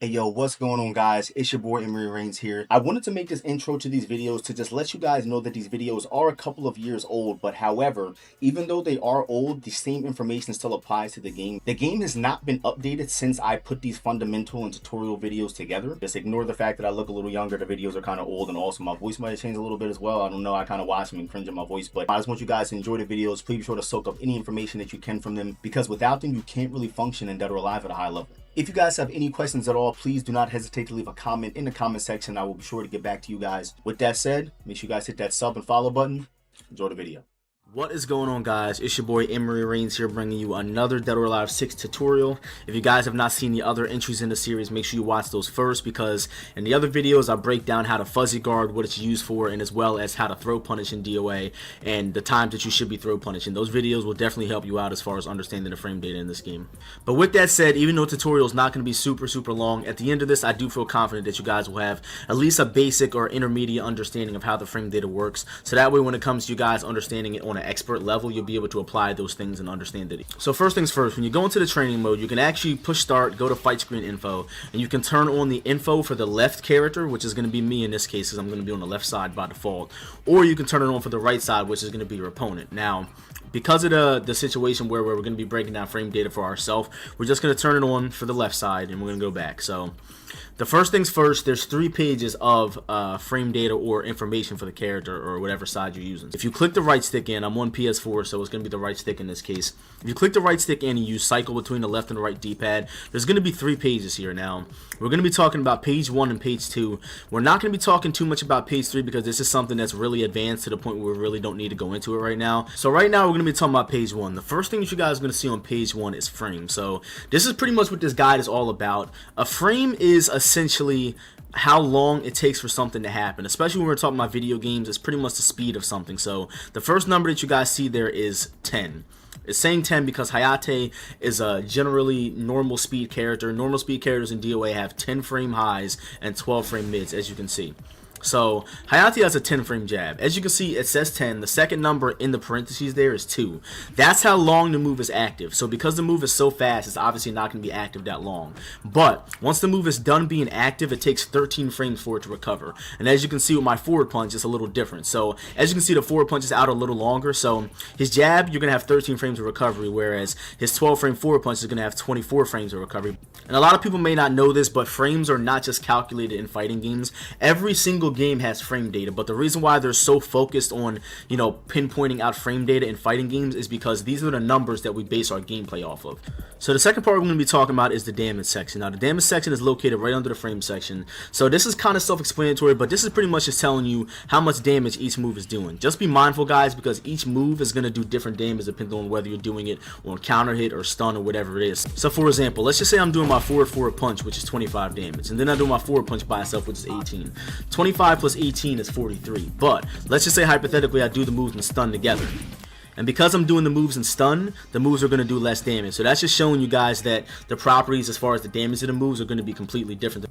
Hey yo, what's going on guys? It's your boy EmeryReigns here. I wanted to make this intro to these videos to just let you guys know that these videos are a couple of years old, but however, even though they are old, the same information still applies to the game. The game has not been updated since I put these fundamental and tutorial videos together. Just ignore the fact that I look a little younger, the videos are kind of old, and also my voice might have changed a little bit as well. I don't know, I kind of watch them and cringe at my voice, but I just want you guys to enjoy the videos. Please be sure to soak up any information that you can from them, because without them, you can't really function in Dead or Alive at a high level. If you guys have any questions at all, please do not hesitate to leave a comment in the comment section. I will be sure to get back to you guys. With that said, make sure you guys hit that sub and follow button. Enjoy the video. What is going on, guys? It's your boy EmeryReigns here, bringing you another Dead or Alive 6 tutorial. If you guys have not seen the other entries in the series, make sure you watch those first, because in the other videos I break down how to fuzzy guard, what it's used for, and as well as how to throw punish in DOA and the times that you should be throw punishing. Those videos will definitely help you out as far as understanding the frame data in this game. But with that said, even though the tutorial is not going to be super long, at the end of this I do feel confident that you guys will have at least a basic or intermediate understanding of how the frame data works, so that way when it comes to you guys understanding it on an expert level, you'll be able to apply those things and understand it. So first things first, when you go into the training mode, you can actually push start, go to fight screen info, and you can turn on the info for the left character, which is going to be me in this case, because I'm going to be on the left side by default, or you can turn it on for the right side, which is going to be your opponent. Now, because of the situation where we're going to be breaking down frame data for ourselves, we're just going to turn it on for the left side, and we're going to go back. So the first things first, there's 3 pages of frame data or information for the character or whatever side you're using. If you click the right stick in, I'm on PS4, so it's going to be the right stick in this case. If you click the right stick in and you cycle between the left and the right D-pad, there's going to be 3 pages here. Now, we're going to be talking about page 1 and page 2. We're not going to be talking too much about page 3 because this is something that's really advanced to the point where we really don't need to go into it right now. So right now, we're going to be talking about page 1. The first thing that you guys are going to see on page 1 is frame. So this is pretty much what this guide is all about. A frame is essentially how long it takes for something to happen. Especially when we're talking about video games, it's pretty much the speed of something. So the first number that you guys see there is 10. It's saying 10 because Hayate is a generally normal speed character. Normal speed characters in DOA have 10 frame highs and 12 frame mids, as you can see. So Hayate has a 10 frame jab. As you can see, it says 10. The second number in the parentheses there is 2. That's how long the move is active. So because the move is so fast, it's obviously not going to be active that long. But once the move is done being active, it takes 13 frames for it to recover. And as you can see with my forward punch, it's a little different. So as you can see, the forward punch is out a little longer. So his jab, you're going to have 13 frames of recovery, whereas his 12 frame forward punch is going to have 24 frames of recovery. And a lot of people may not know this, but frames are not just calculated in fighting games. Every single game has frame data, but the reason why they're so focused on, you know, pinpointing out frame data in fighting games is because these are the numbers that we base our gameplay off of. So the second part we're going to be talking about is the damage section. Now the damage section is located right under the frame section. So this is kind of self-explanatory, but this is pretty much just telling you how much damage each move is doing. Just be mindful, guys, because each move is going to do different damage depending on whether you're doing it on counter hit or stun or whatever it is. So for example, let's just say I'm doing my forward punch, which is 25 damage, and then I do my forward punch by itself, which is 18. 25 plus 18 is 43. But let's just say hypothetically I do the moves and stun together. And because I'm doing the moves and stun, the moves are going to do less damage. So that's just showing you guys that the properties as far as the damage of the moves are going to be completely different.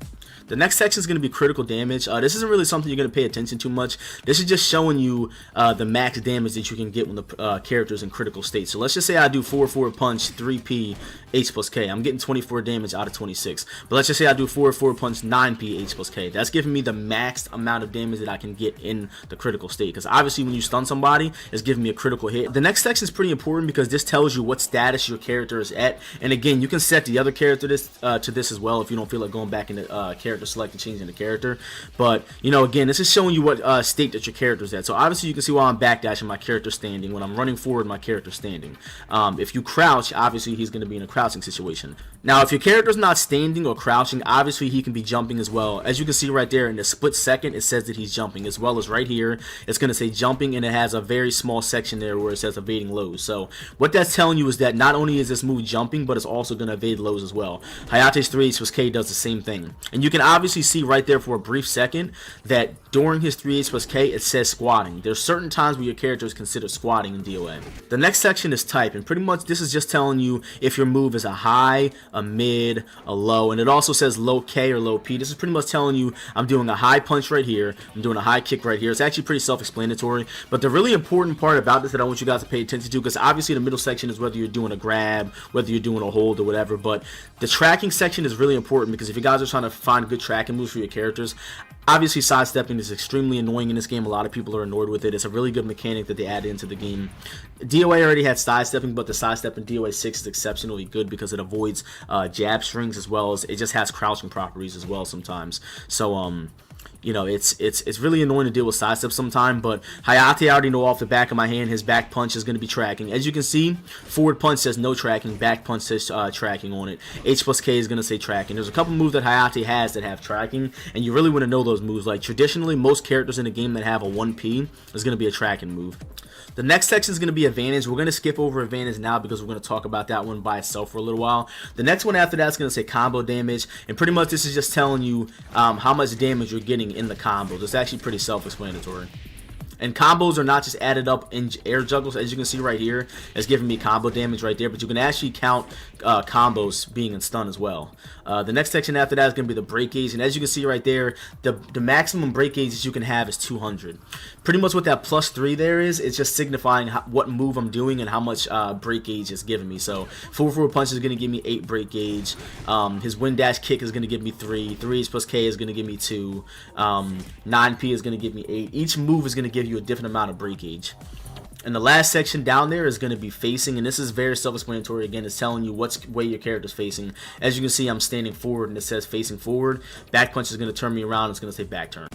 The next section is going to be critical damage. This isn't really something you're going to pay attention to much. This is just showing you the max damage that you can get when the character's in critical state. So let's just say I do 4 forward punch, 3p, H plus K. I'm getting 24 damage out of 26. But let's just say I do 4 forward punch, 9p, H plus K. That's giving me the maxed amount of damage that I can get in the critical state. Because obviously when you stun somebody, it's giving me a critical hit. The next section is pretty important because this tells you what status your character is at. And again, you can set the other character to this as well if you don't feel like going back into character select and changing the character. But, you know, again, this is showing you what state that your character is at. So obviously you can see while I'm backdashing, my character standing. When I'm running forward, my character standing. If you crouch, obviously he's going to be in a crouching situation. Now, if your character's not standing or crouching, obviously he can be jumping as well. As you can see right there in the split second, it says that he's jumping, as well as right here, it's going to say jumping, and it has a very small section there where it says evading lows. So what that's telling you is that not only is this move jumping, but it's also going to evade lows as well. Hayate's 3H plus K does the same thing. And you can obviously see right there for a brief second that during his 3H plus K, it says squatting. There's certain times where your character is considered squatting in DOA. The next section is type, and pretty much this is just telling you if your move is a high, a mid, a low, and it also says low K or low P. This is pretty much telling you I'm doing a high punch right here, I'm doing a high kick right here. It's actually pretty self-explanatory, but the really important part about this that I want you guys to pay attention to, because obviously the middle section is whether you're doing a grab, whether you're doing a hold or whatever, but the tracking section is really important, because if you guys are trying to find good tracking moves for your characters, obviously sidestepping is extremely annoying in this game. A lot of people are annoyed with it. It's a really good mechanic that they added into the game. DOA already had sidestepping, but the sidestep in DOA 6 is exceptionally good because it avoids jab strings, as well as it just has crouching properties as well sometimes. So you know, it's really annoying to deal with sidestep sometime, but Hayate, I already know off the back of my hand, his back punch is going to be tracking. As you can see, forward punch says no tracking, back punch says tracking on it. H plus K is going to say tracking. There's a couple moves that Hayate has that have tracking, and you really want to know those moves. Like, traditionally, most characters in the game that have a 1P is going to be a tracking move. The next section is going to be advantage. We're going to skip over advantage now because we're going to talk about that one by itself for a little while. The next one after that is going to say combo damage, and pretty much this is just telling you how much damage you're getting in the combos. It's actually pretty self-explanatory. And combos are not just added up in air juggles, as you can see right here. It's giving me combo damage right there, but you can actually count combos being in stun as well. The next section after that is going to be the break gauge, and as you can see right there, the maximum break gauge you can have is 200. Pretty much what that +3 there is, it's just signifying what move I'm doing and how much break gauge it's giving me. So forward punch is going to give me 8 break gauge. His wind dash kick is going to give me 3. 3 plus K is going to give me 2. 9P is going to give me 8. Each move is going to give you a different amount of break gauge. And the last section down there is going to be facing, and this is very self-explanatory. Again, it's telling you what way your character's facing. As you can see, I'm standing forward, and it says facing forward. Back punch is going to turn me around. It's going to say back turn.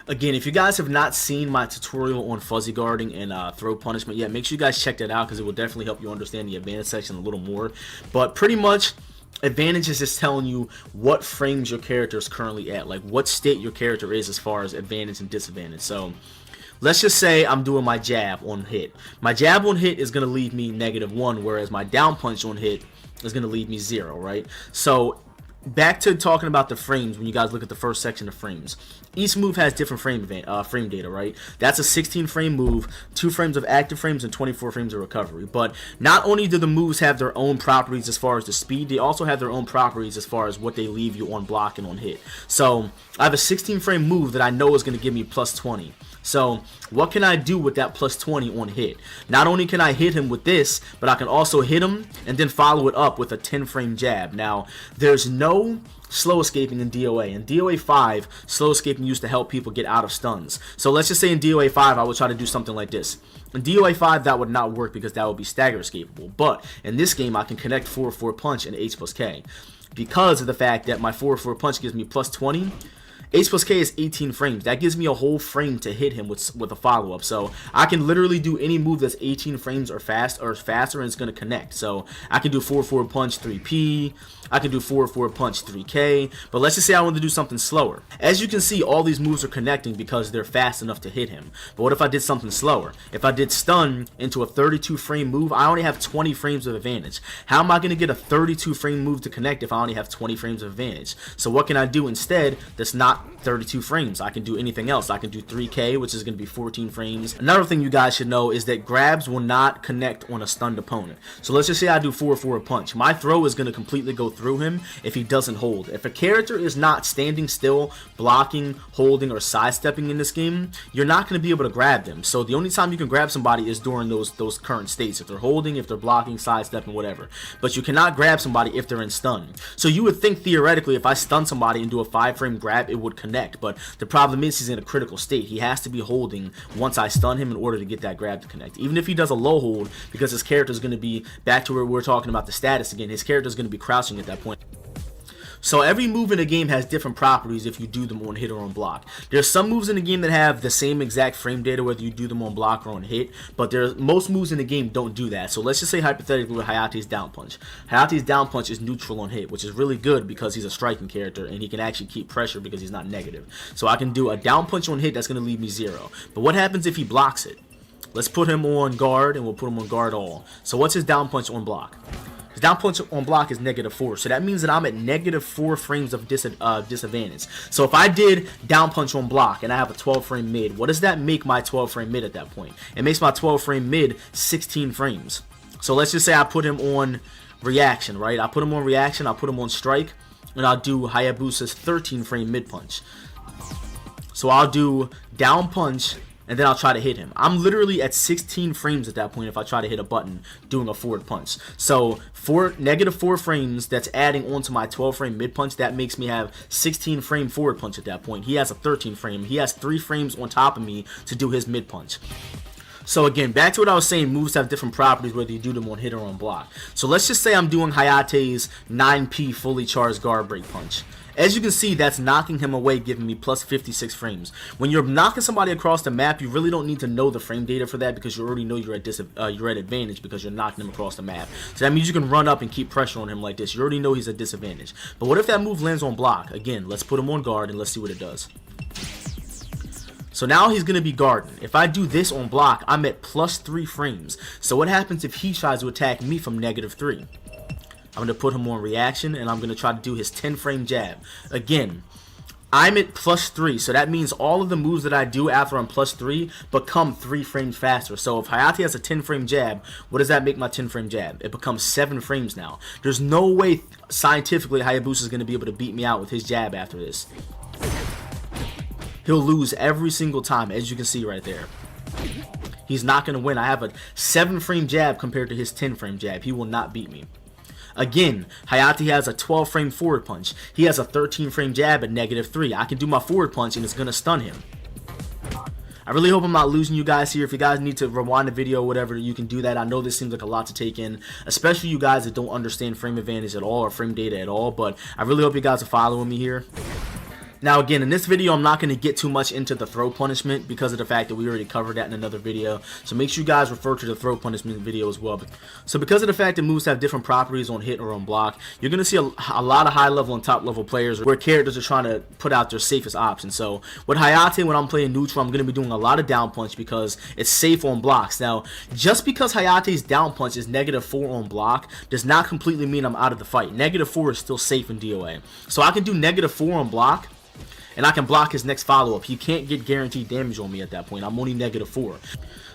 Again, if you guys have not seen my tutorial on fuzzy guarding and throw punishment yet, make sure you guys check that out, because it will definitely help you understand the advantage section a little more. But pretty much, advantage is just telling you what frames your character is currently at, like what state your character is as far as advantage and disadvantage. So let's just say I'm doing my jab on hit. My jab on hit is going to leave me -1, whereas my down punch on hit is going to leave me 0, right? So back to talking about the frames, when you guys look at the first section of frames. Each move has different frame data, right? That's a 16 frame move, 2 frames of active frames, and 24 frames of recovery. But not only do the moves have their own properties as far as the speed, they also have their own properties as far as what they leave you on block and on hit. So I have a 16 frame move that I know is going to give me +20. So what can I do with that +20 on hit? Not only can I hit him with this, but I can also hit him and then follow it up with a 10 frame jab. Now, there's no slow escaping in DOA. In DOA 5, slow escaping used to help people get out of stuns. So let's just say in DOA 5, I would try to do something like this. In DOA 5, that would not work because that would be stagger escapable. But in this game, I can connect 4/4 punch and H plus K. Because of the fact that my 4/4 punch gives me +20, H plus K is 18 frames. That gives me a whole frame to hit him with a follow-up. So I can literally do any move that's 18 frames or faster, and it's going to connect. So I can do 4/4 punch 3P. I can do 4/4 punch 3K. But let's just say I want to do something slower. As you can see, all these moves are connecting because they're fast enough to hit him. But what if I did something slower? If I did stun into a 32 frame move, I only have 20 frames of advantage. How am I going to get a 32 frame move to connect if I only have 20 frames of advantage? So what can I do instead that's not 32 frames? I can do anything else. I can do 3K, which is going to be 14 frames. Another thing you guys should know is that grabs will not connect on a stunned opponent. So let's just say I do 4/4 punch. My throw is going to completely go through him if he doesn't hold. If a character is not standing still, blocking, holding, or sidestepping in this game, you're not going to be able to grab them. So the only time you can grab somebody is during those current states. If they're holding, if they're blocking, sidestepping, whatever. But you cannot grab somebody if they're in stun. So you would think theoretically if I stun somebody and do a 5-frame grab, it would connect. But the problem is he's in a critical state. He has to be holding once I stun him in order to get that grab to connect. Even if he does a low hold, because his character is going to be back to where we're talking about the status again, his character is going to be crouching at that point. So every move in the game has different properties if you do them on hit or on block. There's some moves in the game that have the same exact frame data whether you do them on block or on hit, but most moves in the game don't do that. So let's just say hypothetically with Hayate's down punch. Hayate's down punch is neutral on hit, which is really good because he's a striking character and he can actually keep pressure because he's not negative. So I can do a down punch on hit that's going to leave me 0. But what happens if he blocks it? Let's put him on guard and we'll put him on guard all. So what's his down punch on block? His down punch on block is -4, so that means that I'm at -4 frames of disadvantage. So if I did down punch on block and I have a 12 frame mid, what does that make my 12 frame mid at that point? It makes my 12 frame mid 16 frames. So let's just say I put him on reaction, right? I put him on reaction, I'll put him on strike, and I'll do Hayabusa's 13 frame mid punch. So I'll do down punch, and then I'll try to hit him. I'm literally at 16 frames at that point if I try to hit a button doing a forward punch. So -4 frames, that's adding on to my 12 frame mid punch. That makes me have 16 frame forward punch at that point. He has a 13 frame. He has 3 frames on top of me to do his mid punch. So again, back to what I was saying, moves have different properties whether you do them on hit or on block. So let's just say I'm doing Hayate's 9P fully charged guard break punch. As you can see, that's knocking him away, giving me plus 56 frames. When you're knocking somebody across the map, you really don't need to know the frame data for that, because you already know you're at advantage because you're knocking him across the map. So that means you can run up and keep pressure on him like this. You already know he's at disadvantage. But what if that move lands on block? Again, let's put him on guard and let's see what it does. So now he's going to be guarding. If I do this on block, I'm at plus 3 frames. So what happens if he tries to attack me from -3? I'm going to put him on reaction, and I'm going to try to do his 10 frame jab. Again, I'm at plus 3, so that means all of the moves that I do after I'm plus 3 become 3 frames faster. So if Hayate has a 10 frame jab, what does that make my 10 frame jab? It becomes 7 frames now. There's no way scientifically Hayabusa is going to be able to beat me out with his jab after this. He'll lose every single time, as you can see right there. He's not going to win. I have a 7 frame jab compared to his 10 frame jab. He will not beat me. Again, Hayate has a 12 frame forward punch. He has a 13 frame jab at -3. I can do my forward punch and it's going to stun him. I really hope I'm not losing you guys here. If you guys need to rewind the video or whatever, you can do that. I know this seems like a lot to take in, especially you guys that don't understand frame advantage at all or frame data at all, but I really hope you guys are following me here. Now again, in this video, I'm not going to get too much into the throw punishment because of the fact that we already covered that in another video. So make sure you guys refer to the throw punishment video as well. So because of the fact that moves have different properties on hit or on block, you're going to see a lot of high level and top level players where characters are trying to put out their safest option. So with Hayate, when I'm playing neutral, I'm going to be doing a lot of down punch because it's safe on blocks. Now, just because Hayate's down punch is -4 on block does not completely mean I'm out of the fight. -4 is still safe in DOA. So I can do -4 on block, and I can block his next follow-up. He can't get guaranteed damage on me at that point. I'm only -4.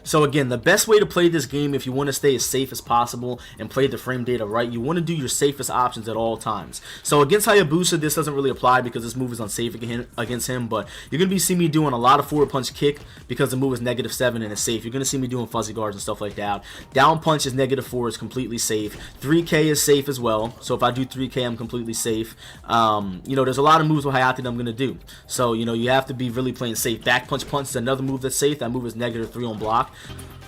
So again, the best way to play this game, if you want to stay as safe as possible and play the frame data right, you want to do your safest options at all times. So against Hayabusa, this doesn't really apply because this move is unsafe against him, but you're going to be seeing me doing a lot of forward punch kick because the move is -7 and it's safe. You're going to see me doing fuzzy guards and stuff like that. Down punch is -4, it's completely safe. 3K is safe as well, so if I do 3K, I'm completely safe. You know, there's a lot of moves with Hayate that I'm going to do. So, you know, you have to be really playing safe. Back punch is another move that's safe. That move is -3 on block.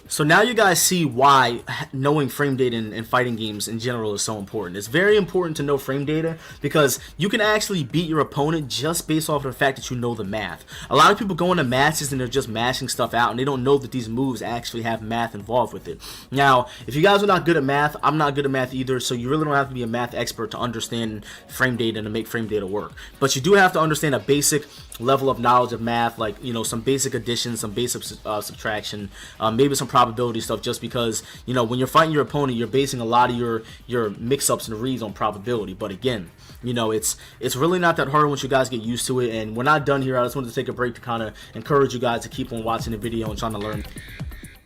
So now you guys see why knowing frame data in fighting games in general is so important. It's very important to know frame data because you can actually beat your opponent just based off of the fact that you know the math. A lot of people go into matches and they're just mashing stuff out and they don't know that these moves actually have math involved with it. Now, if you guys are not good at math, I'm not good at math either, so you really don't have to be a math expert to understand frame data and to make frame data work. But you do have to understand a basic level of knowledge of math, like, you know, some basic addition, some basic subtraction, maybe some probability stuff, just because, you know, when you're fighting your opponent, you're basing a lot of your mix-ups and reads on probability. But again, you know, it's really not that hard once you guys get used to it. And we're not done here. I just wanted to take a break to kind of encourage you guys to keep on watching the video and trying to learn.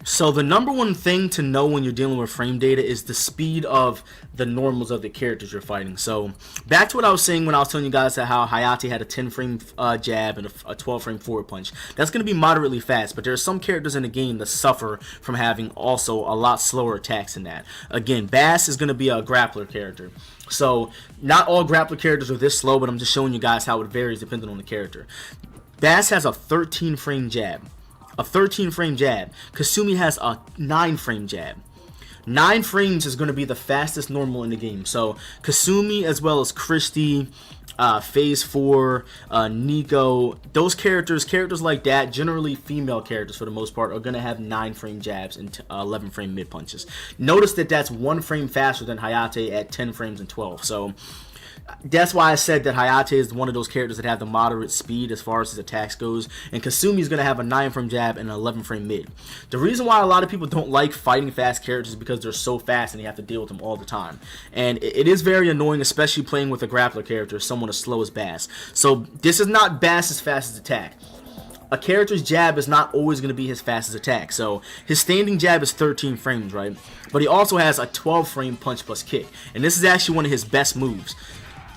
So the number one thing to know when you're dealing with frame data is the speed of the normals of the characters you're fighting. So back to what I was saying when I was telling you guys how Hayate had a 10 frame jab and a 12 frame forward punch. That's going to be moderately fast, but there are some characters in the game that suffer from having also a lot slower attacks than that. Again, Bass is going to be a grappler character. So not all grappler characters are this slow, but I'm just showing you guys how it varies depending on the character. Bass has a 13 frame jab. A 13 frame jab. Kasumi has a 9 frame jab. 9 frames is going to be the fastest normal in the game. So Kasumi, as well as Christy, Phase 4, Nico, those characters like that, generally female characters for the most part, are going to have 9 frame jabs and 11 frame mid punches. Notice that that's 1 frame faster than Hayate at 10 frames and 12. So that's why I said that Hayate is one of those characters that have the moderate speed as far as his attacks goes, and Kasumi is going to have a 9 frame jab and an 11 frame mid. The reason why a lot of people don't like fighting fast characters is because they're so fast and you have to deal with them all the time. And it is very annoying, especially playing with a grappler character, someone as slow as Bass. So this is not Bass's fastest attack. a character's jab is not always going to be his fastest attack. So his standing jab is 13 frames, right? But he also has a 12 frame punch plus kick. And this is actually one of his best moves,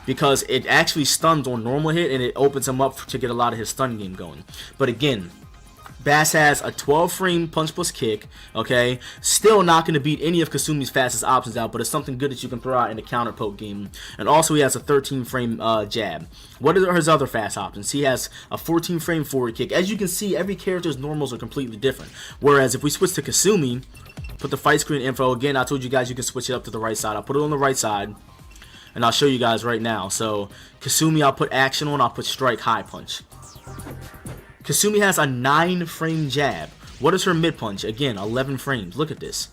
because it actually stuns on normal hit and it opens him up to get a lot of his stun game going. But again, Bass has a 12 frame punch plus kick, okay? Still not going to beat any of Kasumi's fastest options out, but it's something good that you can throw out in the counter poke game. And also he has a 13 frame jab. What are his other fast options? He has a 14 frame forward kick. As you can see, every character's normals are completely different. Whereas if we switch to Kasumi, put the fight screen info, again, I told you guys you can switch it up to the right side. I'll put it on the right side, and I'll show you guys right now. So Kasumi, I'll put action on, I'll put strike high punch. Kasumi has a 9 frame jab. What is her mid punch? Again, 11 frames. Look at this.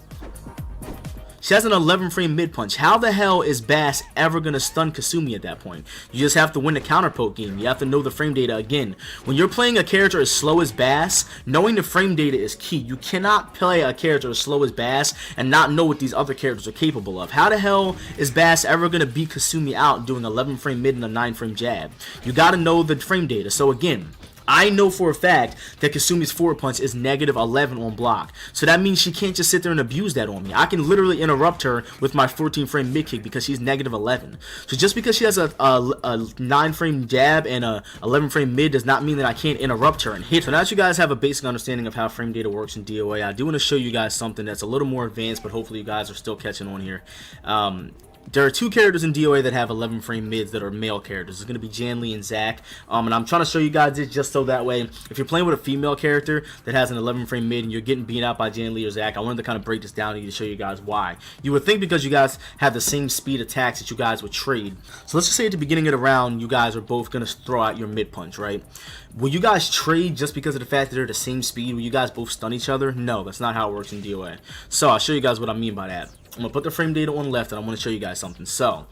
She has an 11 frame mid punch. How the hell is Bass ever going to stun Kasumi at that point? You just have to win the counter poke game. You have to know the frame data. Again, when you're playing a character as slow as Bass, knowing the frame data is key. You cannot play a character as slow as Bass and not know what these other characters are capable of. How the hell is Bass ever going to beat Kasumi out doing 11 frame mid and a 9 frame jab? You got to know the frame data. So again, I know for a fact that Kasumi's forward punch is -11 on block. So that means she can't just sit there and abuse that on me. I can literally interrupt her with my 14 frame mid kick because she's -11. So just because she has a 9 frame jab and a 11 frame mid does not mean that I can't interrupt her and hit. So now that you guys have a basic understanding of how frame data works in DOA, I do want to show you guys something that's a little more advanced, but hopefully you guys are still catching on here. There are 2 characters in DOA that have 11 frame mids that are male characters. It's going to be Janly and Zack. And I'm trying to show you guys this just so that way, if you're playing with a female character that has an 11 frame mid and you're getting beat out by Janly or Zack, I wanted to kind of break this down to you to show you guys why. You would think because you guys have the same speed attacks that you guys would trade. So let's just say at the beginning of the round, you guys are both going to throw out your mid punch, right? Will you guys trade just because of the fact that they're the same speed? Will you guys both stun each other? No, that's not how it works in DOA. So I'll show you guys what I mean by that. I'm going to put the frame data on left, and I want to show you guys something. So,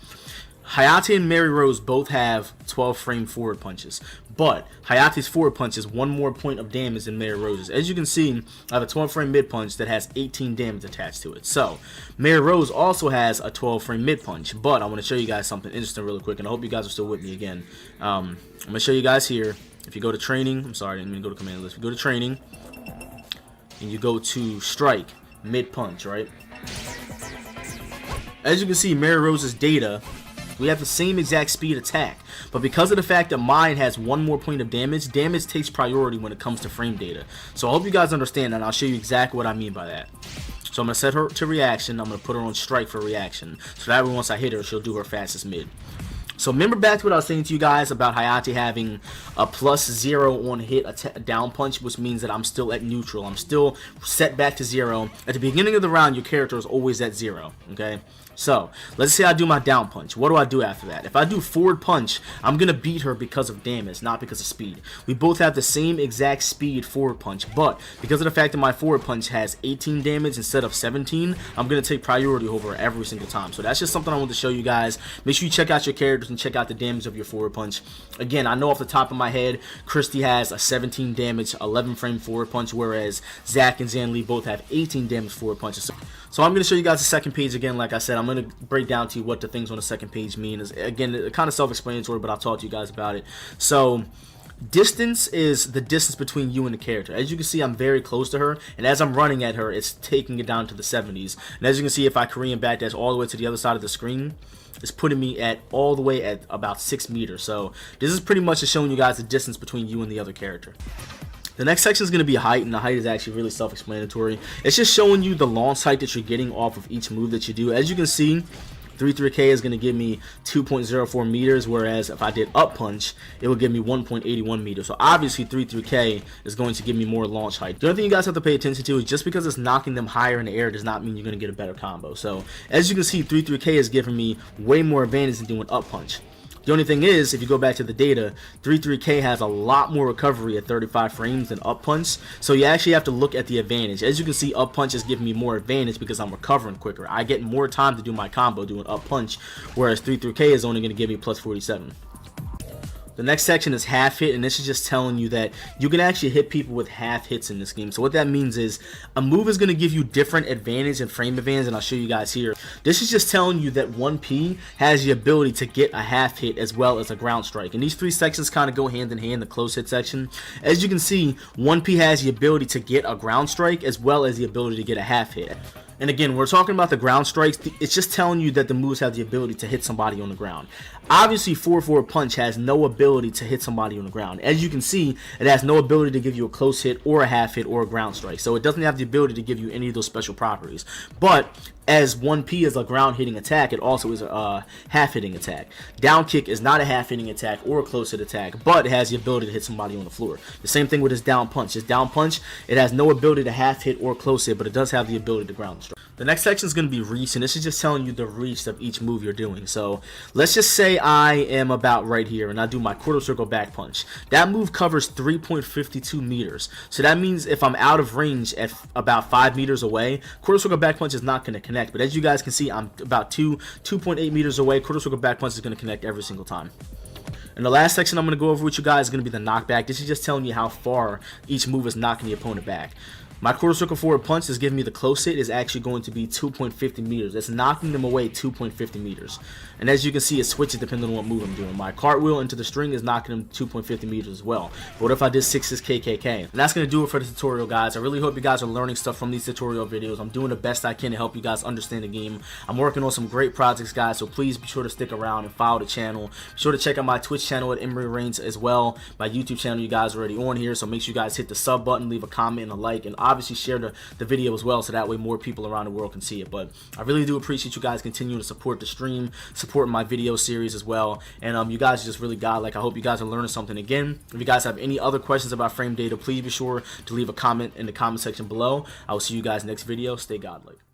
Hayate and EmeryReigns both have 12 frame forward punches, but Hayate's forward punch is 1 more point of damage than EmeryReigns'. As you can see, I have a 12 frame mid punch that has 18 damage attached to it. So, EmeryReigns also has a 12 frame mid punch, but I want to show you guys something interesting really quick, and I hope you guys are still with me again. I'm going to show you guys here. If you go to training, I'm sorry, I didn't mean to go to command list. If you go to training, and you go to strike, mid punch, right? As you can see, EmeryReigns' data, we have the same exact speed attack, but because of the fact that mine has 1 more point of damage, damage takes priority when it comes to frame data. So I hope you guys understand that, and I'll show you exactly what I mean by that. So I'm going to set her to reaction. I'm going to put her on strike for reaction, so that way once I hit her, she'll do her fastest mid. So remember back to what I was saying to you guys about Hayate having a +0 on hit down punch, which means that I'm still at neutral. I'm still set back to 0. At the beginning of the round, your character is always at 0, okay? So, let's say I do my down punch. What do I do after that? If I do forward punch, I'm going to beat her because of damage, not because of speed. We both have the same exact speed forward punch, but because of the fact that my forward punch has 18 damage instead of 17, I'm going to take priority over her every single time. So that's just something I want to show you guys. Make sure you check out your characters and check out the damage of your forward punch. Again, I know off the top of my head, Christy has a 17 damage, 11 frame forward punch, whereas Zack and Zanli both have 18 damage forward punches. So I'm going to show you guys the second page again. Like I said, I'm going to break down to you what the things on the second page mean. Again, it's kind of self-explanatory, but I'll talk to you guys about it. So, distance is the distance between you and the character. As you can see, I'm very close to her, and as I'm running at her, it's taking it down to the 70s. And as you can see, if I Korean backdash all the way to the other side of the screen, it's putting me at all the way at about 6 meters. So this is pretty much just showing you guys the distance between you and the other character. The next section is going to be height, and the height is actually really self-explanatory. It's just showing you the launch height that you're getting off of each move that you do. As you can see, 3-3K is going to give me 2.04 meters, whereas if I did up punch, it would give me 1.81 meters. So obviously 3-3K is going to give me more launch height. The only thing you guys have to pay attention to is just because it's knocking them higher in the air does not mean you're going to get a better combo. So as you can see, 3-3K is giving me way more advantage than doing up punch. The only thing is, if you go back to the data, 3-3K has a lot more recovery at 35 frames than up punch, so you actually have to look at the advantage. As you can see, up punch is giving me more advantage because I'm recovering quicker. I get more time to do my combo doing up punch, whereas 3-3K is only going to give me +47. The next section is half hit, and this is just telling you that you can actually hit people with half hits in this game. So what that means is a move is going to give you different advantage and frame advantage, and I'll show you guys here. This is just telling you that 1P has the ability to get a half hit as well as a ground strike. And these three sections kind of go hand in hand, the close hit section. As you can see, 1P has the ability to get a ground strike as well as the ability to get a half hit. And again, we're talking about the ground strikes. It's just telling you that the moves have the ability to hit somebody on the ground. Obviously, 4-4 punch has no ability to hit somebody on the ground. As you can see, it has no ability to give you a close hit or a half hit or a ground strike. So it doesn't have the ability to give you any of those special properties. But as 1P is a ground hitting attack, it also is a half hitting attack. Down kick is not a half hitting attack or a close hit attack, but it has the ability to hit somebody on the floor. The same thing with his down punch. His down punch, it has no ability to half hit or close hit, but it does have the ability to ground strike. The next section is going to be reach, and this is just telling you the reach of each move you're doing. So let's just say I am about right here and I do my quarter circle back punch. That move covers 3.52 meters. So that means if I'm out of range at about 5 meters away, quarter circle back punch is not going to connect. But as you guys can see, I'm about 2.8 meters away. Quarter circle back punch is going to connect every single time. And the last section I'm going to go over with you guys is going to be the knockback. This is just telling you how far each move is knocking the opponent back. My quarter circle forward punch is giving me the close hit is actually going to be 2.50 meters. That's knocking them away 2.50 meters. And as you can see, it switches depending on what move I'm doing. My cartwheel into the string is knocking them 2.50 meters as well. But what if I did 6's KKK? And that's going to do it for the tutorial, guys. I really hope you guys are learning stuff from these tutorial videos. I'm doing the best I can to help you guys understand the game. I'm working on some great projects, guys, so please be sure to stick around and follow the channel. Be sure to check out my Twitch channel at EmeryReigns as well. My YouTube channel, you guys are already on here, so make sure you guys hit the sub button, leave a comment and a like, and obviously share the video as well, so that way more people around the world can see it. But I really do appreciate you guys continuing to support the stream, supporting my video series as well, and you guys are just really godlike. I hope you guys are learning something. Again, if you guys have any other questions about frame data, please be sure to leave a comment in the comment section below. I will see you guys next video. Stay godlike.